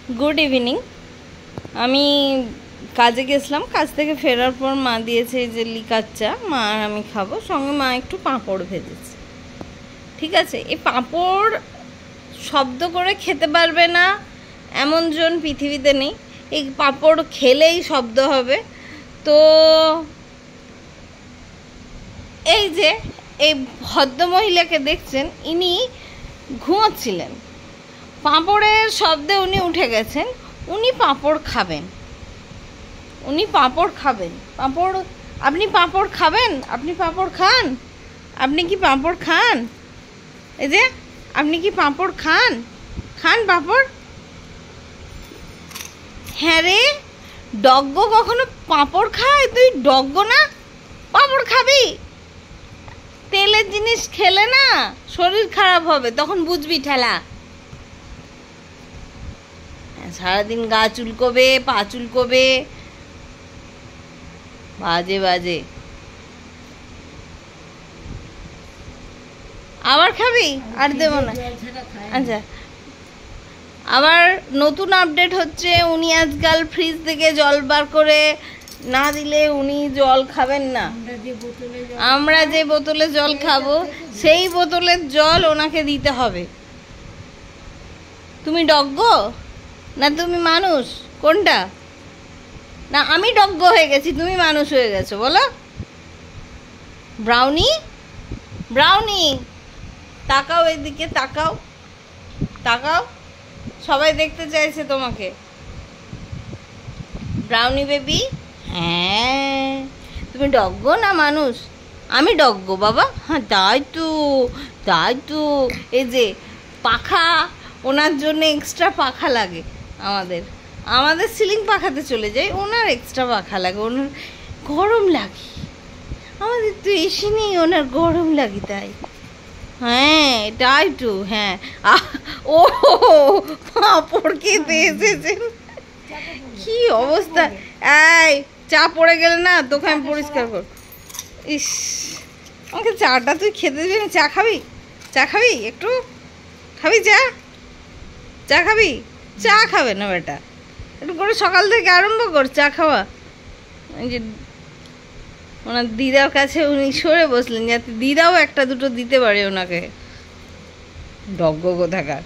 Good evening. আমি কাজে গেছিলাম, কাজ থেকে ফেরার পর মা দিয়েছে এই যে লিকার চা, মা আর আমি খাবো। সঙ্গে মা একটু পাঁপড় ভেজেছে। ঠিক আছে, এই পাঁপড় শব্দ করে খেতে পারবে না এমন জন পৃথিবীতে নেই। এই পাঁপড় খেলেই শব্দ হবে। তো এই যে এই ভদ্রমহিলাকে দেখছেন, ইনি ঘুমোচ্ছিলেন, পাঁপড়ের শব্দে উনি উঠে গেছেন। উনি পাঁপড় খাবেন, উনি পাঁপড় খাবেন। পাঁপড়, আপনি পাঁপড় খাবেন? আপনি পাঁপড় খান? আপনি কি পাঁপড় খান? এই যে আপনি কি পাঁপড় খান? খান পাঁপড়? হ্যাঁ রে, ডগ্গ কখনো পাঁপড় খায়? তুই ডগ্গ না, পাঁপড় খাবি? তেলের জিনিস খেলে না শরীর খারাপ হবে, তখন বুঝবি ঠেলা। সারাদিন গা চুলকোবে, পা চুলকোবে, বাজে বাজে। আবার খাবি? আর দেবো না। আচ্ছা, আবার নতুন আপডেট হচ্ছে, উনি আজকাল ফ্রিজ থেকে জল বার করে না দিলে উনি জল খাবেন না। আমরা যে বোতলে জল খাবো সেই বোতলের জল ওনাকে দিতে হবে। তুমি ডগ্গ না তুমি মানুষ? কোনটা? না আমি ডগ্গ হয়ে গেছি, তুমি মানুষ হয়ে গেছো, বলো। ব্রাউনি, ব্রাউনি তাকাও এদিকে, তাকাও তাকাও, সবাই দেখতে চাইছে তোমাকে। ব্রাউনি বেবি, হ্যাঁ তুমি ডগ্গ না মানুষ? আমি ডগ্গ বাবা। হ্যাঁ তাই তো, তাই তো। এই যে পাখা, ওনার জন্য এক্সট্রা পাখা লাগে। আমাদের সিলিং পাখাতে চলে যাই, ওনার এক্সট্রা পাখা লাগে, ওনার গরম লাগে। আমাদের তো এসি নেই, ওনার গরম লাগে তাই। হ্যাঁ তাই তো, হ্যাঁ। ও পাঁপড় খেতে এসেছেন, কি অবস্থা। এই চা পড়ে গেলে না তোকে আমি পরিষ্কার কর। ইস, আমাকে চাটা তুই খেতে দিবি না? চা খাবি? চা খাবি? একটু খাবি চা? চা খাবি? চা খাবে না বেটা, একটু করে সকাল থেকে আরম্ভ কর চা খাওয়া। এই যে ওনার দিদার কাছে উনি সরে বসলেন যাতে দিদাও একটা দুটো দিতে পারে ওনাকে। ডগ্গ কোথাকার।